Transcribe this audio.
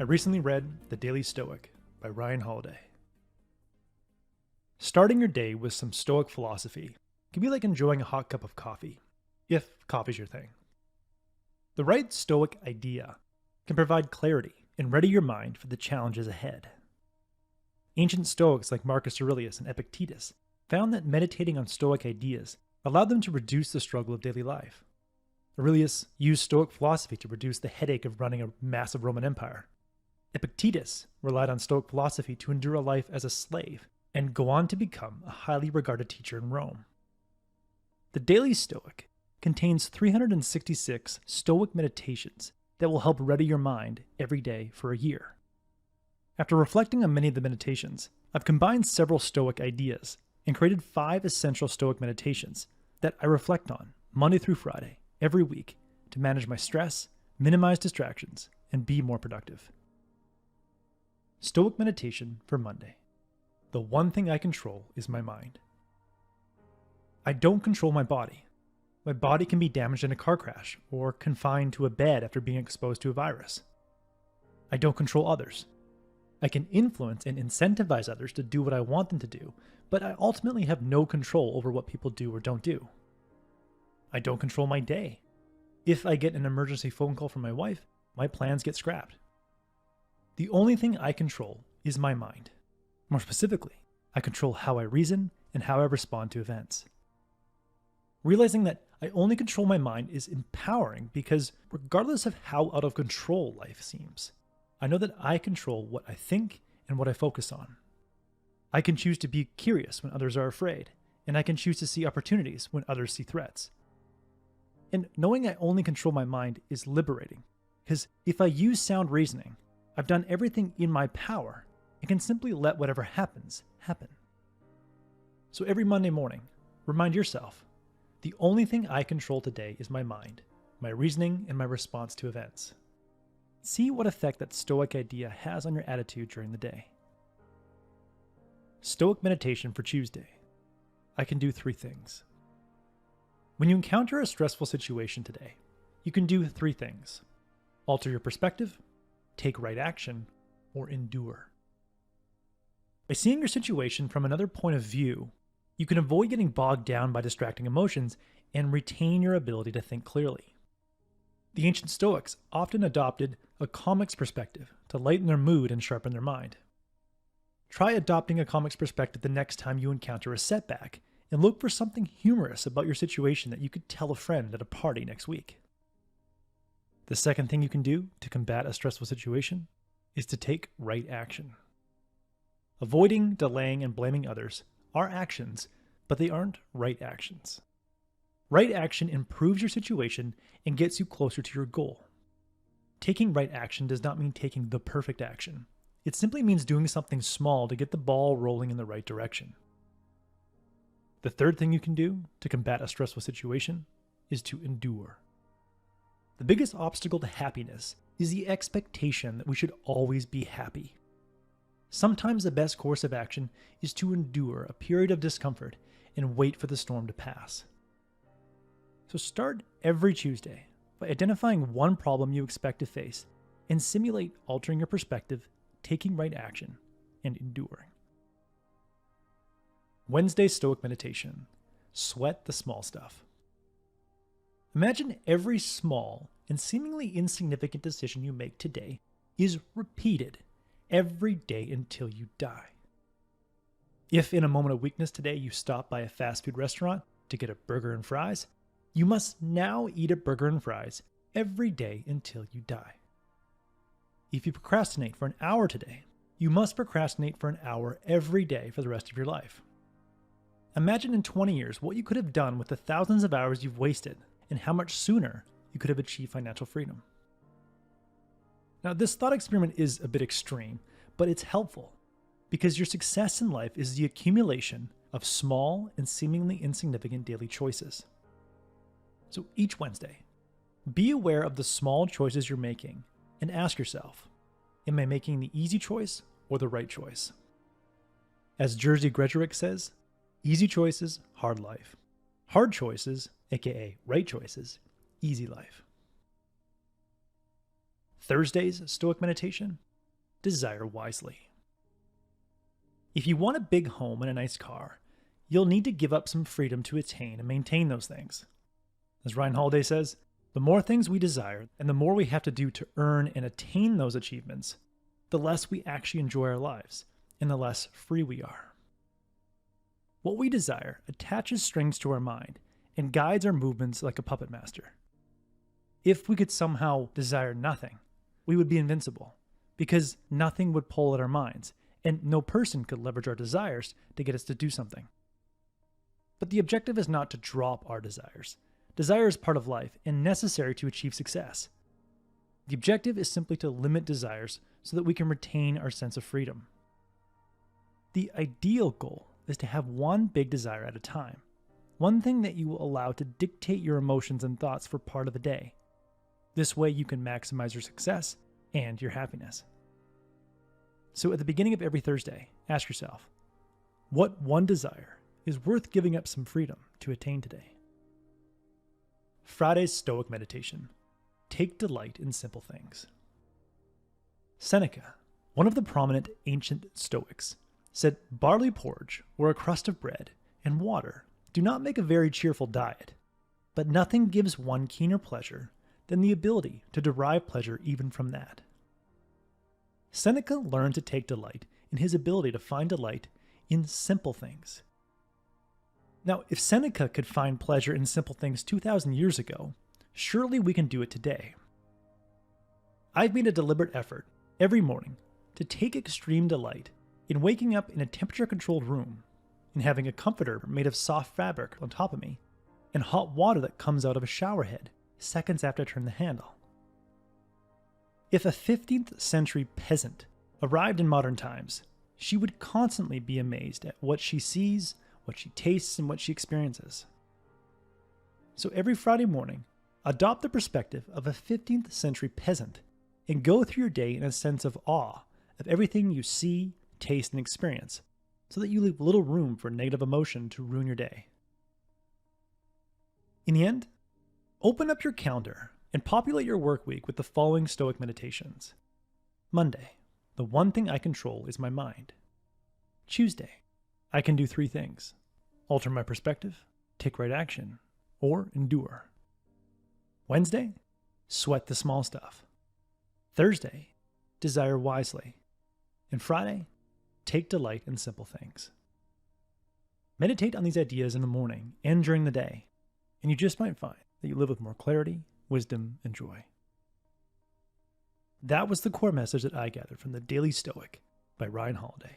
I recently read The Daily Stoic by Ryan Holiday. Starting your day with some Stoic philosophy can be like enjoying a hot cup of coffee, if coffee's your thing. The right Stoic idea can provide clarity and ready your mind for the challenges ahead. Ancient Stoics like Marcus Aurelius and Epictetus found that meditating on Stoic ideas allowed them to reduce the struggle of daily life. Aurelius used Stoic philosophy to reduce the headache of running a massive Roman empire. Epictetus relied on Stoic philosophy to endure a life as a slave and go on to become a highly regarded teacher in Rome. The Daily Stoic contains 366 Stoic meditations that will help ready your mind every day for a year. After reflecting on many of the meditations, I've combined several Stoic ideas and created 5 essential Stoic meditations that I reflect on Monday through Friday every week to manage my stress, minimize distractions, and be more productive. Stoic meditation for Monday. The one thing I control is my mind. I don't control my body. My body can be damaged in a car crash or confined to a bed after being exposed to a virus. I don't control others. I can influence and incentivize others to do what I want them to do, but I ultimately have no control over what people do or don't do. I don't control my day. If I get an emergency phone call from my wife, my plans get scrapped. The only thing I control is my mind. More specifically, I control how I reason and how I respond to events. Realizing that I only control my mind is empowering because regardless of how out of control life seems, I know that I control what I think and what I focus on. I can choose to be curious when others are afraid, and I can choose to see opportunities when others see threats. And knowing I only control my mind is liberating, because if I use sound reasoning, I've done everything in my power and can simply let whatever happens, happen. So every Monday morning, remind yourself, the only thing I control today is my mind, my reasoning, and my response to events. See what effect that Stoic idea has on your attitude during the day. Stoic meditation for Tuesday. I can do 3 things. When you encounter a stressful situation today, you can do 3 things. Alter your perspective, take right action, or endure. By seeing your situation from another point of view, you can avoid getting bogged down by distracting emotions and retain your ability to think clearly. The ancient Stoics often adopted a comic's perspective to lighten their mood and sharpen their mind. Try adopting a comic's perspective the next time you encounter a setback, and look for something humorous about your situation that you could tell a friend at a party next week. The second thing you can do to combat a stressful situation is to take right action. Avoiding, delaying, and blaming others are actions, but they aren't right actions. Right action improves your situation and gets you closer to your goal. Taking right action does not mean taking the perfect action. It simply means doing something small to get the ball rolling in the right direction. The third thing you can do to combat a stressful situation is to endure. The biggest obstacle to happiness is the expectation that we should always be happy. Sometimes the best course of action is to endure a period of discomfort and wait for the storm to pass. So start every Tuesday by identifying one problem you expect to face and simulate altering your perspective, taking right action, and enduring. Wednesday Stoic meditation. Sweat the small stuff. Imagine every small and seemingly insignificant decision you make today is repeated every day until you die. If in a moment of weakness today you stop by a fast food restaurant to get a burger and fries, you must now eat a burger and fries every day until you die. If you procrastinate for an hour today, you must procrastinate for an hour every day for the rest of your life. Imagine in 20 years what you could have done with the thousands of hours you've wasted and how much sooner you could have achieved financial freedom. Now, this thought experiment is a bit extreme, but it's helpful because your success in life is the accumulation of small and seemingly insignificant daily choices. So each Wednesday, be aware of the small choices you're making and ask yourself, am I making the easy choice or the right choice? As Jerzy Gregorek says, easy choices, hard life. Hard choices, aka right choices, easy life. Thursday's Stoic meditation: desire wisely. If you want a big home and a nice car, you'll need to give up some freedom to attain and maintain those things. As Ryan Holiday says, the more things we desire and the more we have to do to earn and attain those achievements, the less we actually enjoy our lives and the less free we are. What we desire attaches strings to our mind and guides our movements like a puppet master. If we could somehow desire nothing, we would be invincible, because nothing would pull at our minds, and no person could leverage our desires to get us to do something. But the objective is not to drop our desires. Desire is part of life and necessary to achieve success. The objective is simply to limit desires so that we can retain our sense of freedom. The ideal goal is to have one big desire at a time, one thing that you will allow to dictate your emotions and thoughts for part of the day. This way you can maximize your success and your happiness. So at the beginning of every Thursday, ask yourself, what one desire is worth giving up some freedom to attain today? Friday's Stoic meditation: take delight in simple things. Seneca, one of the prominent ancient Stoics, said barley porridge or a crust of bread and water do not make a very cheerful diet, but nothing gives one keener pleasure than the ability to derive pleasure even from that. Seneca learned to take delight in his ability to find delight in simple things. Now, if Seneca could find pleasure in simple things 2,000 years ago, surely we can do it today. I've made a deliberate effort every morning to take extreme delight in waking up in a temperature-controlled room, in having a comforter made of soft fabric on top of me, and hot water that comes out of a shower head seconds after I turn the handle. If a 15th century peasant arrived in modern times, she would constantly be amazed at what she sees, what she tastes, and what she experiences. So every Friday morning, adopt the perspective of a 15th century peasant and go through your day in a sense of awe of everything you see, taste, and experience, so that you leave little room for negative emotion to ruin your day. In the end, open up your calendar and populate your work week with the following Stoic meditations. Monday, the one thing I control is my mind. Tuesday, I can do 3 things: alter my perspective, take right action, or endure. Wednesday, sweat the small stuff. Thursday, desire wisely. And Friday, take delight in simple things. Meditate on these ideas in the morning and during the day, and you just might find that you live with more clarity, wisdom, and joy. That was the core message that I gathered from the Daily Stoic by Ryan Holiday.